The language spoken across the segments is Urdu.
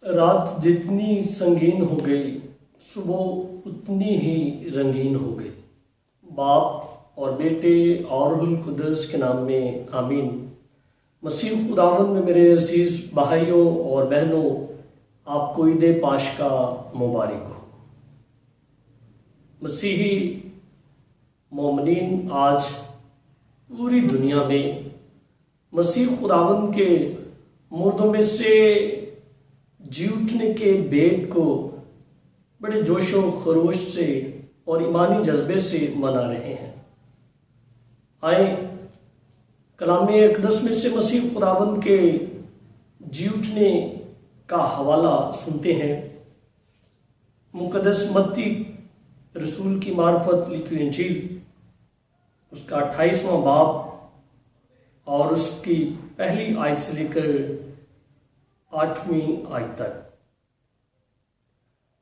رات جتنی سنگین ہو گئی صبح اتنی ہی رنگین ہو گئی۔ باپ اور بیٹے اور روح القدس کے نام میں آمین۔ مسیح خداوند میں میرے عزیز بھائیوں اور بہنوں، آپ کو عید پاشکا مبارک ہو۔ مسیحی مومنین آج پوری دنیا میں مسیح خداوند کے مردوں میں سے جی اٹھنے کے بیٹ کو بڑے جوش و خروش سے اور ایمانی جذبے سے منا رہے ہیں۔ آئیں کلام اقدس میں سے مسیح خداوند کے جی اٹھنے کا حوالہ سنتے ہیں۔ مقدس متی رسول کی معرفت لکھی ہوئی انجیل، اس کا 28واں باب اور اس کی پہلی آیت سے لے کر 8ویں آیت تک۔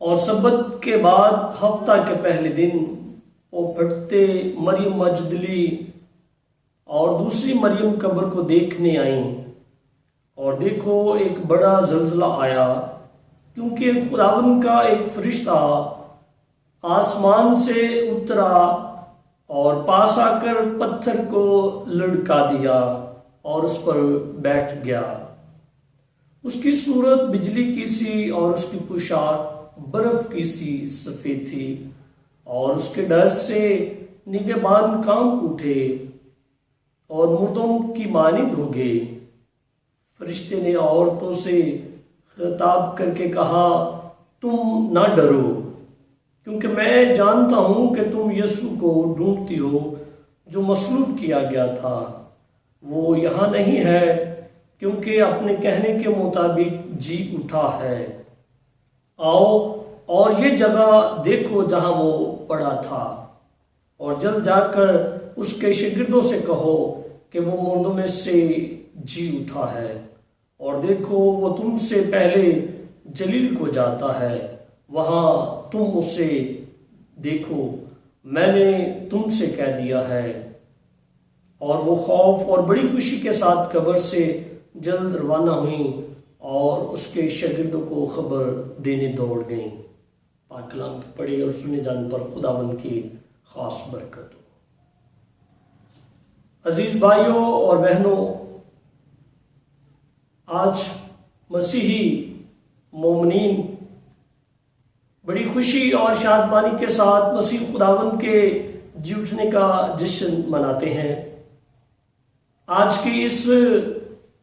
اور سبت کے بعد ہفتہ کے پہلے دن وہ پھٹتے مریم مجدلی اور دوسری مریم قبر کو دیکھنے آئیں، اور دیکھو ایک بڑا زلزلہ آیا، کیونکہ خداوند کا ایک فرشتہ آسمان سے اترا اور پاس آ کر پتھر کو لڑکا دیا اور اس پر بیٹھ گیا۔ اس کی صورت بجلی کی سی اور اس کی پوشاک برف کی سی سفید تھی، اور اس کے ڈر سے نگہبان کانپ اٹھے اور مردوں کی مانند ہو گئے۔ فرشتے نے عورتوں سے خطاب کر کے کہا، تم نہ ڈرو، کیونکہ میں جانتا ہوں کہ تم یسوع کو ڈھونڈتی ہو جو مصلوب کیا گیا تھا۔ وہ یہاں نہیں ہے، کیونکہ اپنے کہنے کے مطابق جی اٹھا ہے۔ آؤ اور یہ جگہ دیکھو جہاں وہ پڑا تھا، اور جلد جا کر اس کے شاگردوں سے کہو کہ وہ مردوں میں سے جی اٹھا ہے، اور دیکھو وہ تم سے پہلے جلیل کو جاتا ہے، وہاں تم اسے دیکھو، میں نے تم سے کہہ دیا ہے۔ اور وہ خوف اور بڑی خوشی کے ساتھ قبر سے جلد روانہ ہوئیں اور اس کے شاگردوں کو خبر دینے دوڑ گئیں۔ پاک کلام کے پڑھے اور سنے جانے پر خداوند کی خاص برکت ہو۔ عزیز بھائیوں اور بہنوں، آج مسیحی مومنین بڑی خوشی اور شادمانی کے ساتھ مسیح خداوند کے جی اٹھنے کا جشن مناتے ہیں۔ آج کی اس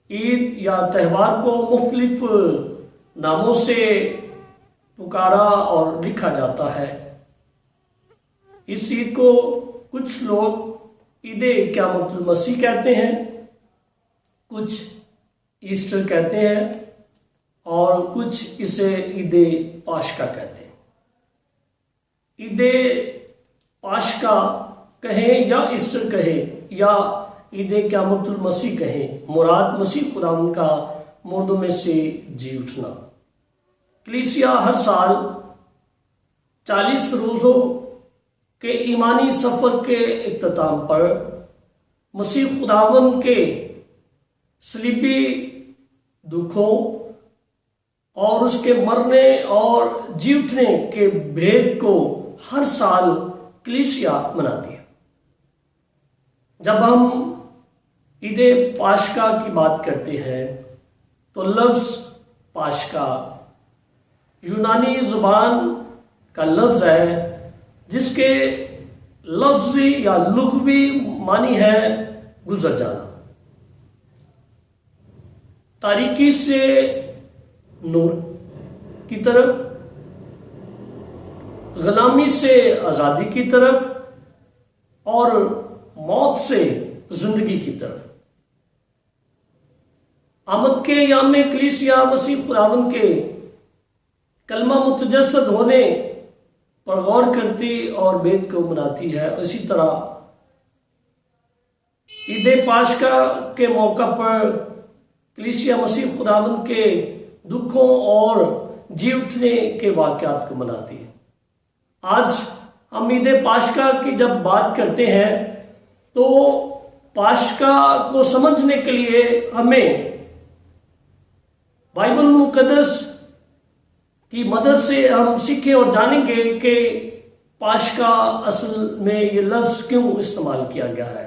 عید یا تہوار کو مختلف ناموں سے پکارا اور لکھا جاتا ہے۔ اس عید کو کچھ لوگ عید قیامت المسیح کہتے ہیں، کچھ ایسٹر کہتے ہیں، اور کچھ اسے عید پاشکا کہتے ہیں۔ عید پاشکا کہیں یا ایسٹر کہیں یا عید قیامت المسیح کہیں، مراد مسیح خداوند کا مردوں میں سے جی اٹھنا۔ کلیسیا ہر سال 40 روزوں کے ایمانی سفر کے اختتام پر مسیح خداوند کے صلیبی دکھوں اور اس کے مرنے اور جی اٹھنے کے بھید کو ہر سال کلیسیا مناتی ہے۔ جب ہم عید پاشکا کی بات کرتے ہیں تو لفظ پاشکا یونانی زبان کا لفظ ہے، جس کے لفظی یا لغوی معنی ہے گزر جانا، تاریکی سے نور کی طرف، غلامی سے آزادی کی طرف، اور موت سے زندگی کی طرف۔ آمد کے یام میں کلیسیا مسیح خداوند کے کلمہ متجسد ہونے پر غور کرتی اور بیت کو مناتی ہے۔ اسی طرح عید پاشکا کے موقع پر کلیسیا مسیح خداوند کے دکھوں اور جی اٹھنے کے واقعات کو مناتی ہے۔ آج ہم عید پاشکا کی جب بات کرتے ہیں تو پاشکا کو سمجھنے کے لیے ہمیں بائبل مقدس کی مدد سے ہم سیکھیں اور جانیں گے کہ پاشکا اصل میں یہ لفظ کیوں استعمال کیا گیا ہے۔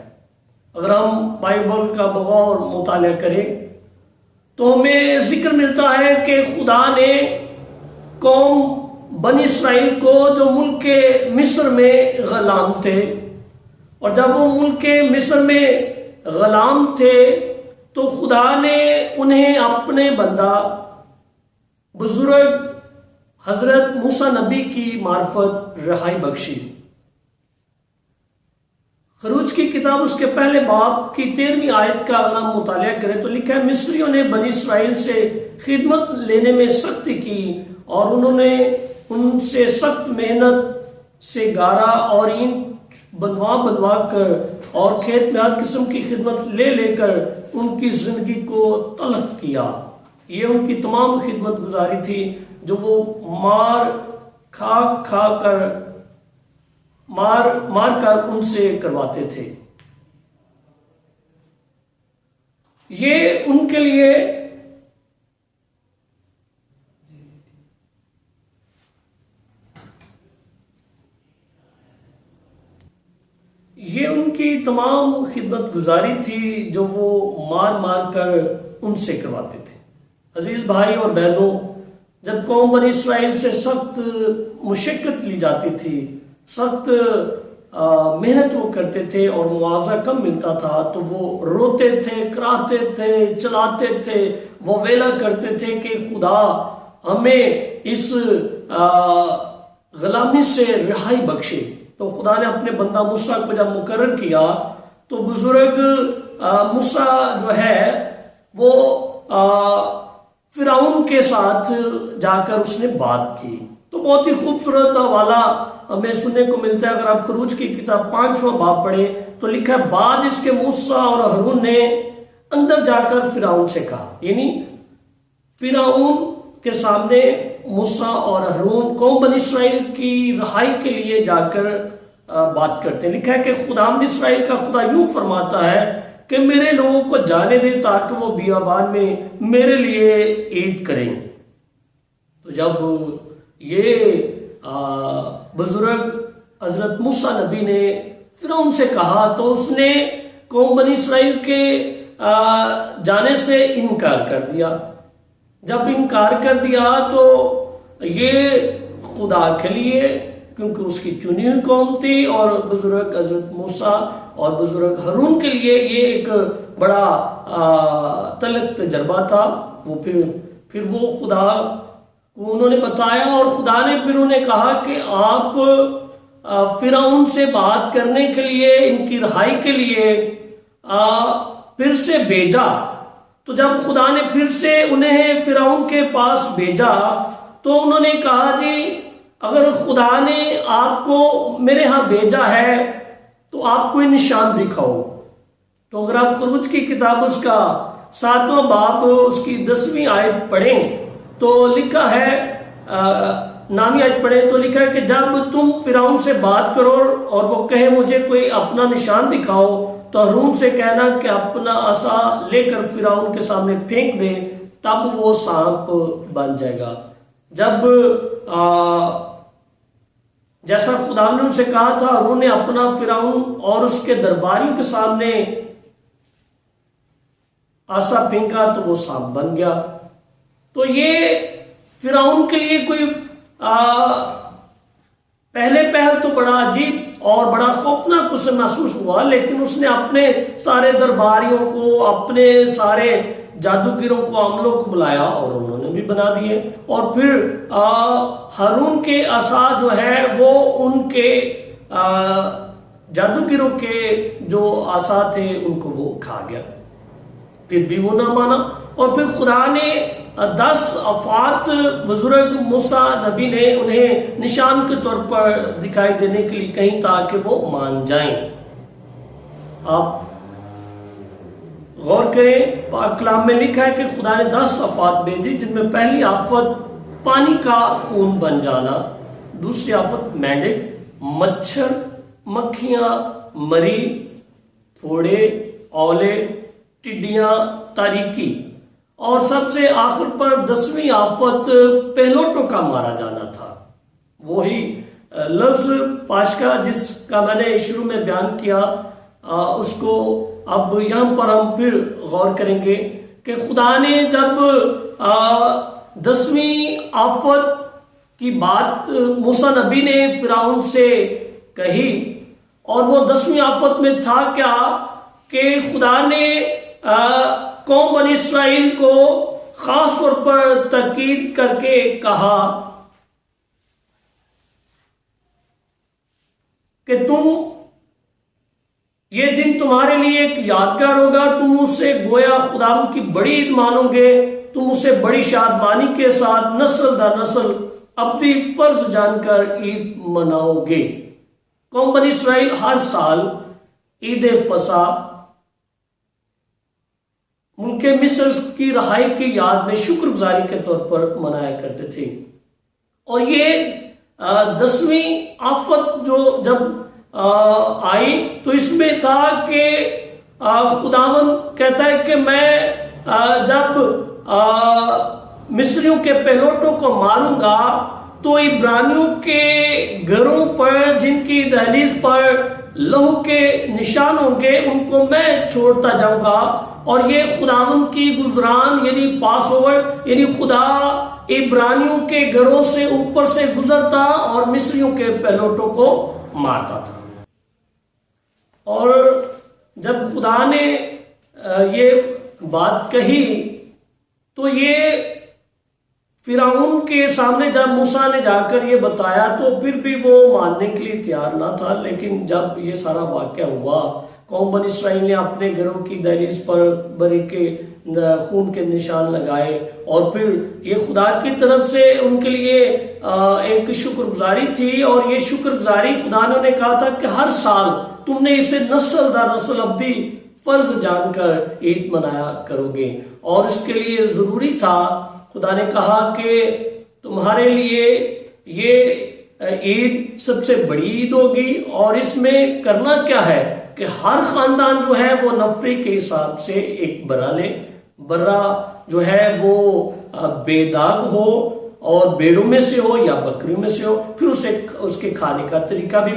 اگر ہم بائبل کا بغور مطالعہ کریں تو ہمیں ذکر ملتا ہے کہ خدا نے قوم بنی اسرائیل کو جو ملک مصر میں غلام تھے، اور جب وہ ملک مصر میں غلام تھے تو خدا نے انہیں اپنے بندہ بزرگ حضرت موسیٰ نبی کی معرفت رہائی بخشی۔ خروج کی کتاب اس کے پہلے باب کی 13ویں آیت کا اگر ہم مطالعہ کریں تو لکھا ہے، مصریوں نے بنی اسرائیل سے خدمت لینے میں سختی کی اور انہوں نے ان سے سخت محنت سے گارا اور اینٹ بنوا کر اور کھیت میں ہر قسم کی خدمت لے کر ان کی زندگی کو تلخ کیا۔ یہ ان کی تمام خدمت گزاری تھی جو وہ مار کر ان سے کرواتے تھے۔ یہ ان کے لیے ان کی تمام خدمت گزاری تھی جو وہ مار کر ان سے کرواتے تھے۔ عزیز بھائی اور بہنوں، جب قوم بنی اسرائیل سے سخت مشقت لی جاتی تھی، سخت محنت وہ کرتے تھے اور معاوضہ کم ملتا تھا تو وہ روتے تھے، کراتے تھے، چلاتے تھے، وہ ویلا کرتے تھے کہ خدا ہمیں اس غلامی سے رہائی بخشے۔ تو خدا نے اپنے بندہ موسیٰ کو جب مقرر کیا تو بزرگ موسیٰ جو ہے وہ فرعون کے ساتھ جا کر اس نے بات کی۔ تو بہت ہی خوبصورت حوالہ ہمیں سننے کو ملتا ہے۔ اگر آپ خروج کی کتاب 5واں باب پڑھیں تو لکھا ہے، بعد اس کے موسیٰ اور ہارون نے اندر جا کر فرعون سے کہا، یعنی فرعون کے سامنے موسیٰ اور ہارون قوم بنی اسرائیل کی رہائی کے لیے جا کر بات کرتے ہیں۔ لکھا ہے کہ خداوند اسرائیل کا خدا یوں فرماتا ہے کہ میرے لوگوں کو جانے دے تاکہ وہ بیابان میں میرے لیے عید کریں۔ تو جب یہ بزرگ حضرت موسیٰ نبی نے فرعون سے کہا تو اس نے قوم بنی اسرائیل کے جانے سے انکار کر دیا۔ جب انکار کر دیا تو یہ خدا کے لیے، کیونکہ اس کی چنی ہوئی قوم تھی، اور بزرگ حضرت موسیٰ اور بزرگ ہارون کے لیے یہ ایک بڑا تلخ تجربہ تھا۔ وہ پھر وہ خدا کو انہوں نے بتایا، اور خدا نے پھر انہیں کہا کہ آپ فرعون سے بات کرنے کے لیے، ان کی رہائی کے لیے پھر سے بھیجا۔ تو جب خدا نے پھر سے انہیں فرعون کے پاس بھیجا تو انہوں نے کہا، جی اگر خدا نے آپ کو میرے ہاں بھیجا ہے تو آپ کوئی نشان دکھاؤ۔ تو اگر آپ خروج کی کتاب اس کا 7واں باب اس کی 10ویں آیت پڑھیں تو لکھا ہے، 9ویں آیت پڑھیں تو لکھا ہے کہ جب تم فرعون سے بات کرو اور وہ کہے مجھے کوئی اپنا نشان دکھاؤ تو ہارون سے کہنا کہ اپنا عصا لے کر فرعون کے سامنے پھینک دے، تب وہ سانپ بن جائے گا۔ جب جیسا خدا نے ان سے کہا تھا، ہارون نے اپنا فرعون اور اس کے درباریوں کے سامنے عصا پھینکا تو وہ سانپ بن گیا۔ تو یہ فرعون کے لیے کوئی پہل تو بڑا عجیب اور بڑا خوفناک اسے محسوس ہوا، لیکن اس نے اپنے سارے درباریوں کو، اپنے سارے جادوگروں کو، عملوں کو بلایا اور انہوں نے بھی بنا دیے، اور پھر ہارون کے عصا جو ہے وہ ان کے جادوگروں کے جو عصا تھے ان کو وہ کھا گیا۔ پھر بھی وہ نہ مانا، اور پھر خدا نے 10 افات بزرگ موسیٰ نبی نے انہیں نشان کے طور پر دکھائی دینے کے لیے کہیں تاکہ وہ مان جائیں۔ آپ غور کریں، پاک کلام میں لکھا ہے کہ خدا نے 10 آفات بھیجی، جن میں پہلی آفت پانی کا خون بن جانا، دوسری آفت مینڈک، مچھر، مکھیاں، مری، پھوڑے، اولے، ٹڈیاں، تاریکی، اور سب سے آخر پر 10ویں آفت پہلوٹوں کا مارا جانا تھا۔ وہی لفظ پاشکا جس کا میں نے شروع میں بیان کیا، اس کو اب یہاں پر ہم پھر غور کریں گے کہ خدا نے جب 10ویں آفت کی بات موسیٰ نبی نے فرعون سے کہی، اور وہ 10ویں آفت میں تھا کیا کہ خدا نے قوم بنی اسرائیل کو خاص طور پر تاکید کر کے کہا کہ تم یہ دن تمہارے لیے ایک یادگار ہوگا، تم اس سے گویا خدا کی بڑی عید مانو گے، تم اسے بڑی شادمانی کے ساتھ نسل در نسل ابدی فرض جان کر عید مناؤ گے۔ قوم بنی اسرائیل ہر سال عید فصح ملک مصر کی رہائی کی یاد میں شکر گزاری کے طور پر منایا کرتے تھے۔ اور یہ 10ویں آفت جو جب آئی تو اس میں تھا کہ خداوند کہتا ہے کہ میں جب مصریوں کے پہلوٹوں کو ماروں گا تو عبرانیوں کے گھروں پر جن کی دہلیز پر لہو کے نشان ہوں گے ان کو میں چھوڑتا جاؤں گا۔ اور یہ خداوند کی گزران یعنی پاس اوور، یعنی خدا عبرانیوں کے گھروں سے اوپر سے گزرتا اور مصریوں کے پہلوٹوں کو مارتا تھا۔ اور جب خدا نے یہ بات کہی تو یہ فرعون کے سامنے جب موسیٰ نے جا کر یہ بتایا تو پھر بھی وہ ماننے کے لیے تیار نہ تھا، لیکن جب یہ سارا واقعہ ہوا، قوم بنی اسرائیل نے اپنے گھروں کی دہلیز پر برے کے خون کے نشان لگائے، اور پھر یہ خدا کی طرف سے ان کے لیے ایک شکر گزاری تھی، اور یہ شکر گزاری خدا نے انہیں کہا تھا کہ ہر سال تم نے اسے نسل در نسل ابدی فرض جان کر عید منایا کرو گے۔ اور اس کے لیے ضروری تھا، خدا نے کہا کہ تمہارے لیے یہ عید سب سے بڑی عید ہوگی، اور اس میں کرنا کیا ہے کہ ہر خاندان جو ہے وہ نفری کے حساب سے ایک برا لے، برا جو ہے وہ بے داغ ہو اور بیڑوں میں سے ہو یا بکریوں میں سے ہو۔ پھر اس کے کھانے کا طریقہ بھی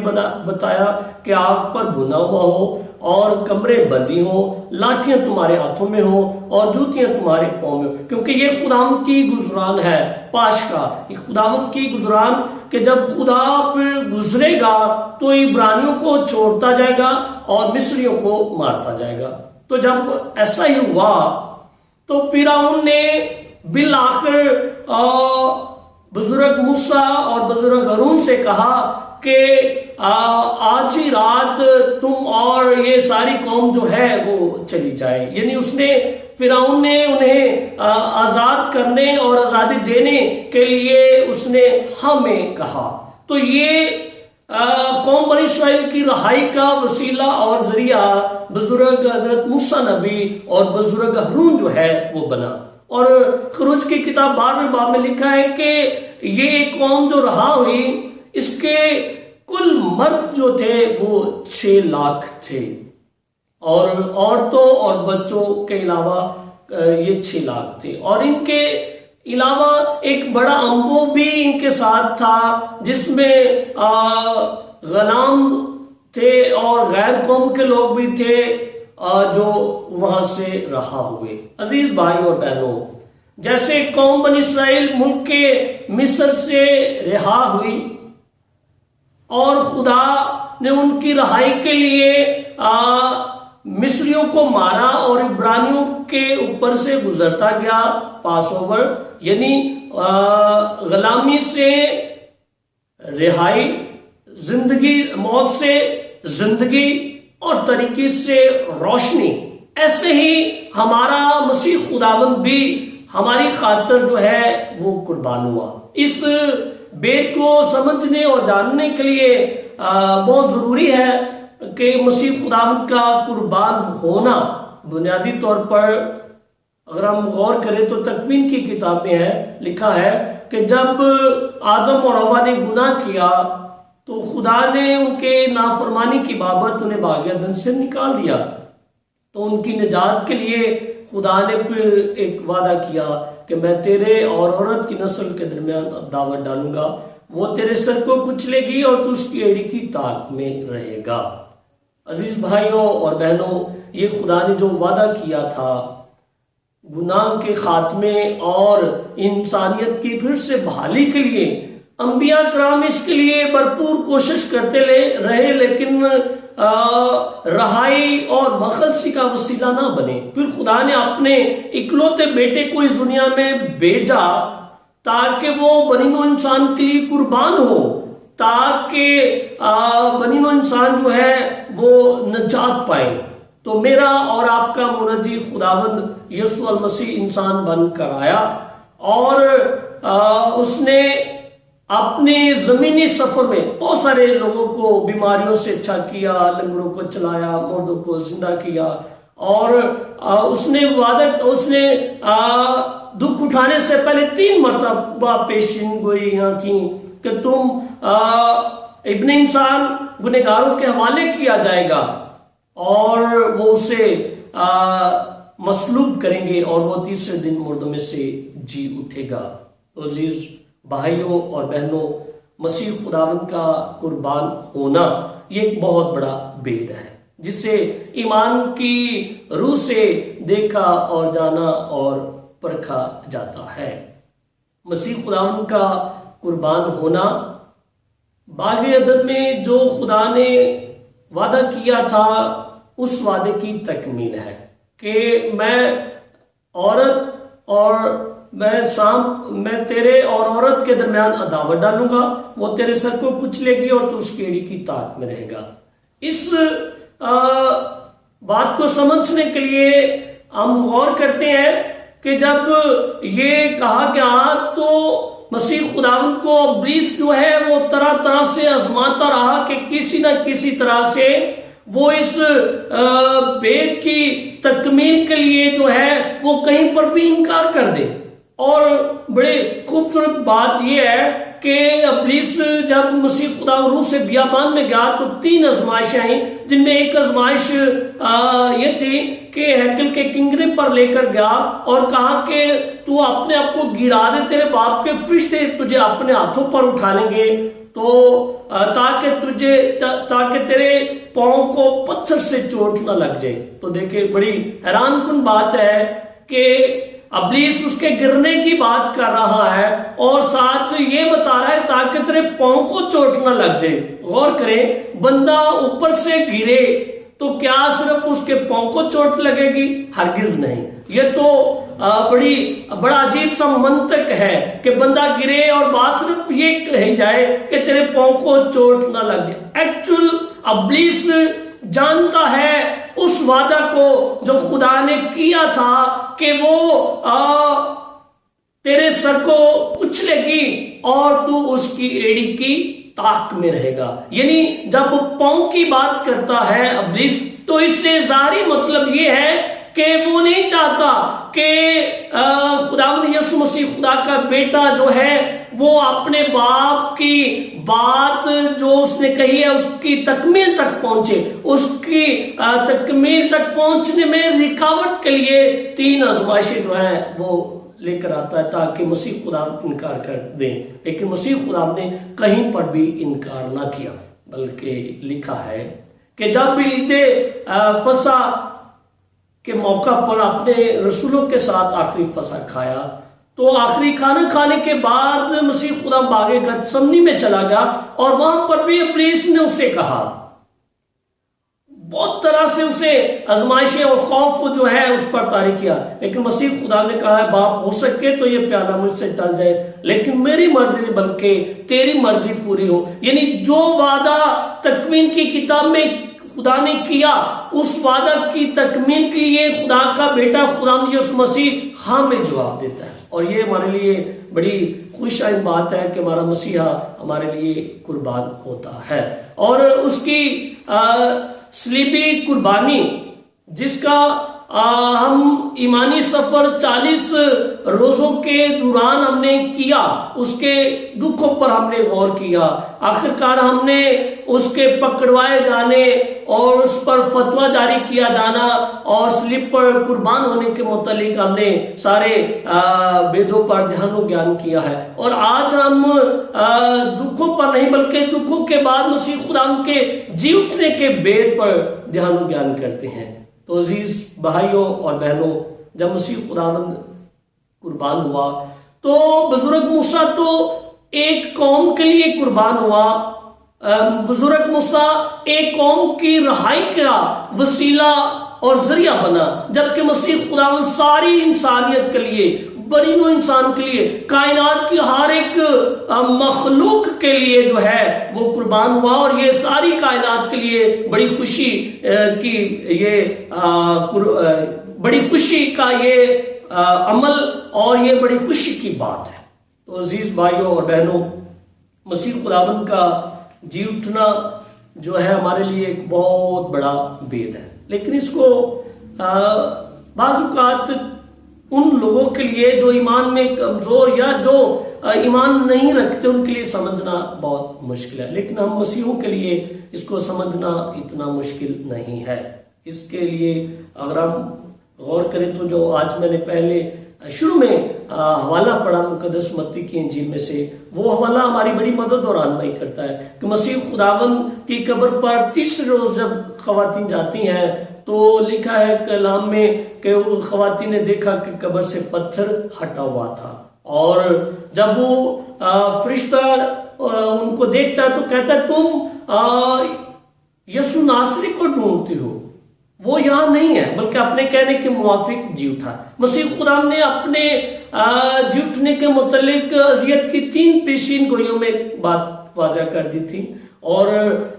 بتایا کہ آگ پر بنا ہوا ہو اور کمرے بندی ہوں، لاٹھیاں تمہارے ہاتھوں میں ہوں اور جوتیاں تمہارے پاؤں میں ہوں، کیونکہ یہ خداوند کی گزران ہے پاشکا، یہ خداوند کی گزران کہ جب خدا پھر گزرے گا تو عبرانیوں کو چھوڑتا جائے گا اور مصریوں کو مارتا جائے گا۔ تو جب ایسا ہی ہوا تو فرعون نے بالآخر بزرگ موسیٰ اور بزرگ ہارون سے کہا کہ آج ہی رات تم اور یہ ساری قوم جو ہے وہ چلی جائے، یعنی اس نے فرعون نے انہیں آزاد کرنے اور آزادی دینے کے لیے اس نے ہمیں کہا۔ تو یہ قوم بنی اسرائیل کی رہائی کا وسیلہ اور ذریعہ بزرگ حضرت موسیٰ نبی اور بزرگ ہارون جو ہے وہ بنا۔ اور خروج کی کتاب 12ویں باب میں لکھا ہے کہ یہ قوم جو رہا ہوئی اس کے کل مرد جو تھے وہ 6 لاکھ تھے، اور عورتوں اور بچوں کے علاوہ یہ 6 لاکھ تھے، اور ان کے علاوہ ایک بڑا امبو بھی ان کے ساتھ تھا جس میں غلام تھے اور غیر قوم کے لوگ بھی تھے جو وہاں سے رہا ہوئے۔ عزیز بھائی اور بہنوں، جیسے قوم بنی اسرائیل ملک کے مصر سے رہا ہوئی اور خدا نے ان کی رہائی کے لیے مصریوں کو مارا اور عبرانیوں کے اوپر سے گزرتا گیا پاس اوور، یعنی غلامی سے رہائی، زندگی موت سے زندگی اور طریقے سے روشنی، ایسے ہی ہمارا مسیح خداوند بھی ہماری خاطر جو ہے وہ قربان ہوا۔ اس بیت کو سمجھنے اور جاننے کے لیے بہت ضروری ہے کہ مسیح خداوند کا قربان ہونا بنیادی طور پر اگر ہم غور کریں تو تکوین کی کتاب میں ہے لکھا ہے کہ جب آدم اور حوا نے گناہ کیا تو خدا نے ان کے نافرمانی کی بابت انہیں باغ عدن سے نکال دیا، تو ان کی نجات کے لیے خدا نے پھر ایک وعدہ کیا کہ میں تیرے اور عورت کی نسل کے درمیان عداوت ڈالوں گا، وہ تیرے سر کو کچلے گی اور تو اس کی ایڑی کی طاق میں رہے گا۔ عزیز بھائیوں اور بہنوں، یہ خدا نے جو وعدہ کیا تھا گناہ کے خاتمے اور انسانیت کی پھر سے بحالی کے لیے، انبیاء کرام اس کے لیے بھرپور کوشش کرتے رہے، لیکن رہائی اور مخلصی کا وسیلہ نہ بنے۔ پھر خدا نے اپنے اکلوتے بیٹے کو اس دنیا میں بھیجا تاکہ وہ بنی نوع انسان کے لیے قربان ہو، تاکہ بنی نوع انسان جو ہے وہ نجات پائے۔ تو میرا اور آپ کا منجی خداوند یسوع المسیح انسان بن کر آیا، اور اس نے اپنے زمینی سفر میں بہت سارے لوگوں کو بیماریوں سے اچھا کیا، لنگڑوں کو چلایا، مردوں کو زندہ کیا، اور اس نے دکھ اٹھانے سے پہلے 3 مرتبہ پیشین گوئی یہاں کی کہ تم ابن انسان گنہگاروں کے حوالے کیا جائے گا اور وہ اسے مصلوب کریں گے اور وہ تیسرے دن مردوں میں سے جی اٹھے گا۔ تو عزیز بھائیوں اور بہنوں، مسیح خداوند کا قربان ہونا یہ ایک بہت بڑا بید ہے جسے ایمان کی روح سے دیکھا اور جانا اور پرکھا جاتا ہے۔ مسیح خداوند کا قربان ہونا باغ عدن میں جو خدا نے وعدہ کیا تھا اس وعدے کی تکمیل ہے کہ میں تیرے اور عورت کے درمیان عداوت ڈالوں گا، وہ تیرے سر کو کچلے گی اور تو اس کی ایڑی کی طاق میں رہے گا۔ اس بات کو سمجھنے کے لیے ہم غور کرتے ہیں کہ جب یہ کہا گیا تو مسیح خداوند کو ابلیس جو ہے وہ طرح طرح سے آزماتا رہا کہ کسی نہ کسی طرح سے وہ اس بید کی تکمیل کے لیے جو ہے وہ کہیں پر بھی انکار کر دے۔ اور بڑے خوبصورت بات یہ ہے کہ ابلیس جب مسیح خدا روح سے بیابان میں گیا تو 3 آزمائشیں آئیں، جن میں ایک آزمائش یہ تھی کہ ہیکل کے کنگرے پر لے کر گیا اور کہا کہ تو اپنے آپ کو گرا دے، تیرے باپ کے فرشتے تجھے اپنے ہاتھوں پر اٹھا لیں گے تو تاکہ تیرے پاؤں کو پتھر سے چوٹ نہ لگ جائے۔ تو دیکھیں بڑی حیران کن بات ہے کہ ابلیس اس کے گرنے کی بات کر رہا ہے اور ساتھ یہ بتا رہا ہے تاکہ تیرے پاؤں کو چوٹ نہ لگ جائے۔ غور کریں، بندہ اوپر سے گرے تو کیا صرف اس کے پاؤں کو چوٹ لگے گی؟ ہرگز نہیں۔ یہ تو بڑا عجیب سا منطق ہے کہ بندہ گرے اور بات صرف یہ کہی جائے کہ تیرے پاؤں کو چوٹ نہ لگ جائے۔ ایکچوئل ابلیس جانتا ہے اس وعدہ کو جو خدا نے کیا تھا کہ وہ تیرے سر کو کچلے گی اور تو اس کی ایڑی کی طاق میں رہے گا۔ یعنی جب پاؤں کی بات کرتا ہے ابلیس تو اس سے ظاہری مطلب یہ ہے کہ وہ نہیں چاہتا کہ خداوند یسوع مسیح خدا کا بیٹا جو ہے وہ اپنے باپ کی بات جو اس نے کہی ہے اس کی تکمیل تک پہنچے۔ اس کی تکمیل تک پہنچنے میں رکاوٹ کے لیے 3 آزمائشیں جو ہیں وہ لے کر آتا ہے تاکہ مسیح خدا انکار کر دیں، لیکن مسیح خدا نے کہیں پر بھی انکار نہ کیا، بلکہ لکھا ہے کہ جب عید فصح کے موقع پر اپنے رسولوں کے ساتھ آخری فصح کھایا تو آخری کھانا کھانے کے بعد مسیح خدا باغ گتسمنی میں چلا گیا اور وہاں پر بھی ابلیس نے اسے کہا، بہت طرح سے اسے آزمائشیں اور خوف جو ہے اس پر طاری کیا، لیکن مسیح خدا نے کہا ہے باپ ہو سکے تو یہ پیالہ مجھ سے ٹل جائے لیکن میری مرضی نہیں بلکہ تیری مرضی پوری ہو۔ یعنی جو وعدہ تکوین کی کتاب میں خدا نے کیا اس وعدہ کی تکمیل کے لیے خدا کا بیٹا خدا یسوع مسیح ہمیں جواب دیتا ہے، اور یہ ہمارے لیے بڑی خوش آئند بات ہے کہ ہمارا مسیحا ہمارے لیے قربان ہوتا ہے، اور اس کی صلیبی قربانی جس کا ہم ایمانی سفر 40 روزوں کے دوران ہم نے کیا، اس کے دکھوں پر ہم نے غور کیا، آخرکار ہم نے اس کے پکڑوائے جانے اور اس پر فتویٰ جاری کیا جانا اور صلیب پر قربان ہونے کے متعلق ہم نے سارے بیدوں پر دھیان و گیان کیا ہے۔ اور آج ہم دکھوں پر نہیں بلکہ دکھوں کے بعد مسیح خداوند کے جی اٹھنے کے بید پر دھیان و گیان کرتے ہیں۔ تو عزیز بھائیوں اور بہنوں، جب مسیح خداوند قربان ہوا تو بزرگ موسیٰ تو ایک قوم کے لیے قربان ہوا، بزرگ موسیٰ ایک قوم کی رہائی کا وسیلہ اور ذریعہ بنا، جبکہ مسیح خداوند ساری انسانیت کے لیے، بڑی نوع انسان کے لیے، کائنات کی ہر ایک مخلوق کے لیے جو ہے وہ قربان ہوا، اور یہ ساری کائنات کے لیے بڑی خوشی کی بڑی خوشی کا یہ عمل اور یہ بڑی خوشی کی بات ہے۔ تو عزیز بھائیوں اور بہنوں، مسیح خداوند کا جی اٹھنا جو ہے ہمارے لیے ایک بہت بڑا بید ہے، لیکن اس کو بعض اوقات ان لوگوں کے لیے جو ایمان میں کمزور یا جو ایمان نہیں رکھتے ان کے لیے سمجھنا بہت مشکل ہے، لیکن ہم مسیحوں کے لیے اس کو سمجھنا اتنا مشکل نہیں ہے۔ اس کے لیے اگر ہم غور کریں تو جو آج میں نے پہلے شروع میں حوالہ پڑھا مقدس متی کی انجیل میں سے، وہ حوالہ ہماری بڑی مدد اور رہنمائی کرتا ہے کہ مسیح خداوند کی قبر پر تیسرے روز جب خواتین جاتی ہیں تو لکھا ہے کلام میں کہ خواتین نے دیکھا کہ قبر سے پتھر ہٹا ہوا تھا، اور جب وہ فرشتہ ان کو دیکھتا ہے تو کہتا ہے تم یسوع ناصری کو ڈھونڈتے ہو، وہ یہاں نہیں ہے، بلکہ اپنے کہنے کے موافق جی اٹھا۔ مسیح خدا نے اپنے جی اٹھنے کے متعلق اذیت کی 3 پیشین گوئیوں میں بات واضح کر دی تھی، اور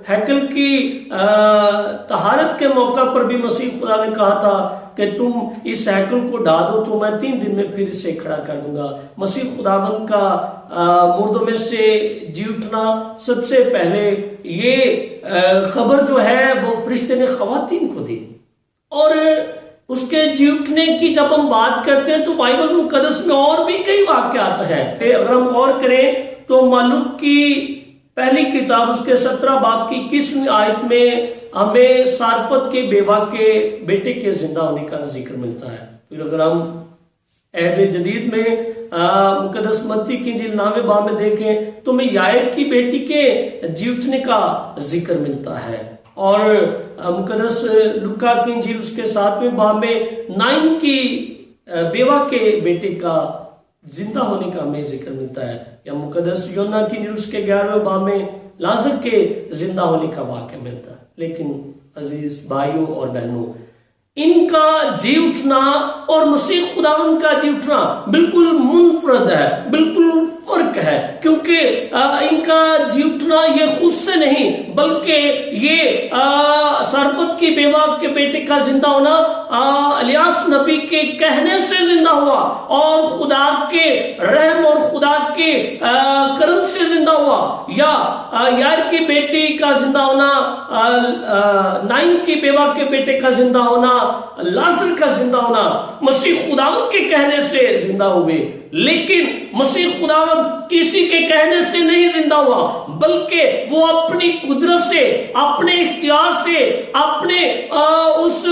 ہیکل کی طہارت کے موقع پر بھی مسیح خدا نے کہا تھا کہ تم اس ہیکل کو ڈھا دو تو میں 3 دن میں پھر اسے کھڑا کر دوں گا۔ مسیح خداوند کا مردوں میں سے جی اٹھنا، سب سے پہلے یہ خبر جو ہے وہ فرشتے نے خواتین کو دی، اور اس کے جی اٹھنے کی جب ہم بات کرتے ہیں تو بائبل مقدس میں اور بھی کئی واقعات ہیں۔ اگر ہم غور کریں تو ملوک کی پہلی کتاب اس کے 17 باب کی 21ویں آیت میں ہمیں سارپت کے بیوہ کے بیٹے کے زندہ ہونے کا ذکر ملتا ہے۔ پھر اگر ہم عہد جدید میں مقدس متی کی انجیل 9ویں باب میں دیکھیں تو ہمیں یائر کی بیٹی کے جی اٹھنے کا ذکر ملتا ہے، اور مقدس لوکا کی انجیل اس کے 7ویں باب میں نائن کی بیوہ کے بیٹے کا زندہ ہونے کا ہمیں ذکر ملتا ہے، یا مقدس یونا کی انجیل اس کے 11ویں باب میں لازر کے زندہ ہونے کا واقعہ ملتا ہے۔ لیکن عزیز بھائیوں اور بہنوں، ان کا جی اٹھنا اور مسیح خداوند کا جی اٹھنا بالکل منفرد ہے، بالکل فرق ہے، کیونکہ ان کا جی اٹھنا یہ خود سے نہیں بلکہ یہ سارپت کی بیوہ کے بیٹے کا زندہ ہونا الیاس نبی کے کہنے سے زندہ ہوا، اور خدا کے رحم اور خدا کے کرم سے زندہ ہوا، یا یار کی بیٹی کا زندہ ہونا، نائن کی بیوہ کے بیٹے کا زندہ ہونا، لازر کا زندہ ہونا مسیح خداوند کے کہنے سے زندہ ہوئے۔ لیکن مسیح خداوند کسی کے کہنے سے نہیں زندہ ہوا، بلکہ وہ اپنی قدرت سے، اپنے اختیار سے، اپنے اس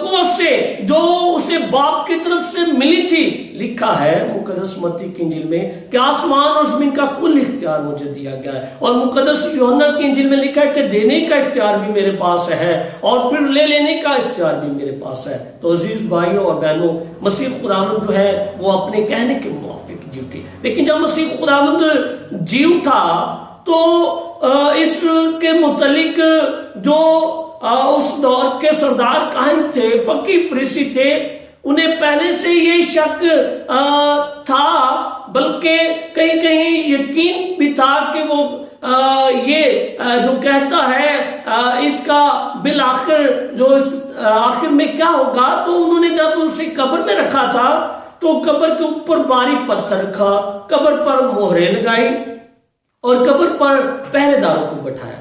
قوت سے جو اسے باپ کی طرف سے ملی تھی۔ لکھا ہے مقدس متی کی انجیل میں کہ آسمان اور زمین کا کل اختیار مجھے دیا گیا ہے، اور مقدس یوحنا کی انجیل میں لکھا ہے کہ دینے کا اختیار بھی میرے پاس ہے اور پھر لے لینے کا اختیار بھی میرے پاس ہے۔ تو عزیز بھائیوں اور بہنوں، مسیح خداوند جو ہے وہ اپنے کہنے کے موافق جی اٹھے، لیکن جب مسیح خداوند جی اٹھا تو اس کے متعلق جو اس دور کے سردار کاہن تھے، فقیہ فریسی تھے، انہیں پہلے سے یہ شک تھا، بلکہ کہیں کہیں یقین بھی تھا کہ وہ یہ جو کہتا ہے اس کا بالآخر جو آخر میں کیا ہوگا۔ تو انہوں نے جب اسے قبر میں رکھا تھا تو قبر کے اوپر بھاری پتھر رکھا، قبر پر مہریں لگائی اور قبر پر پہرے داروں کو بٹھایا،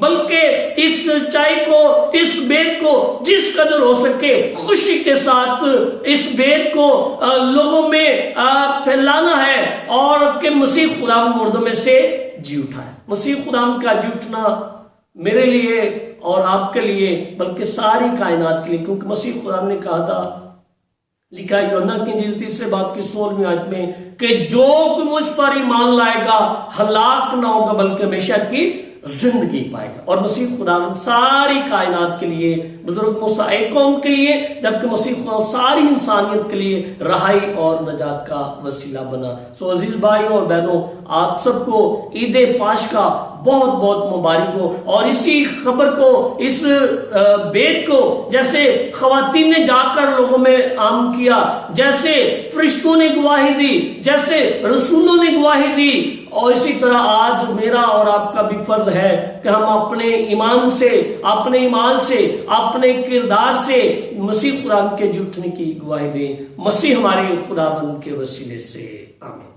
بلکہ اس سچائی کو، اس بیت کو جس قدر ہو سکے خوشی کے ساتھ اس بیت کو لوگوں میں پھیلانا ہے، اور کہ مسیح خدا مردوں میں سے جی اٹھا ہے۔ مسیح خدا کا جی اٹھنا میرے لیے اور آپ کے لیے بلکہ ساری کائنات کے لیے، کیونکہ مسیح خدا نے کہا تھا، لکھا ہے یوحنا کی انجیل 3 باب کی 16ویں آیت میں کہ جو کوئی مجھ پر ایمان لائے گا ہلاک نہ ہوگا بلکہ ہمیشہ کی زندگی پائے گا۔ اور مسیح خدا ساری کائنات کے لیے، بزرگ موسیٰ ایک قوم کے لیے، جبکہ مسیح خدا ساری انسانیت کے لیے رہائی اور نجات کا وسیلہ بنا۔ سو عزیز بھائیوں اور بہنوں، آپ سب کو عید پاشکا بہت بہت مبارک ہو، اور اسی خبر کو، اس بیت کو جیسے خواتین نے جا کر لوگوں میں عام کیا، جیسے فرشتوں نے گواہی دی، جیسے رسولوں نے گواہی دی، اور اسی طرح آج میرا اور آپ کا بھی فرض ہے کہ ہم اپنے ایمان سے، اپنے ایمان سے، اپنے کردار سے مسیح خدا کے جی اٹھنے کی گواہی دیں، مسیح ہمارے خداوند کے وسیلے سے، آمین۔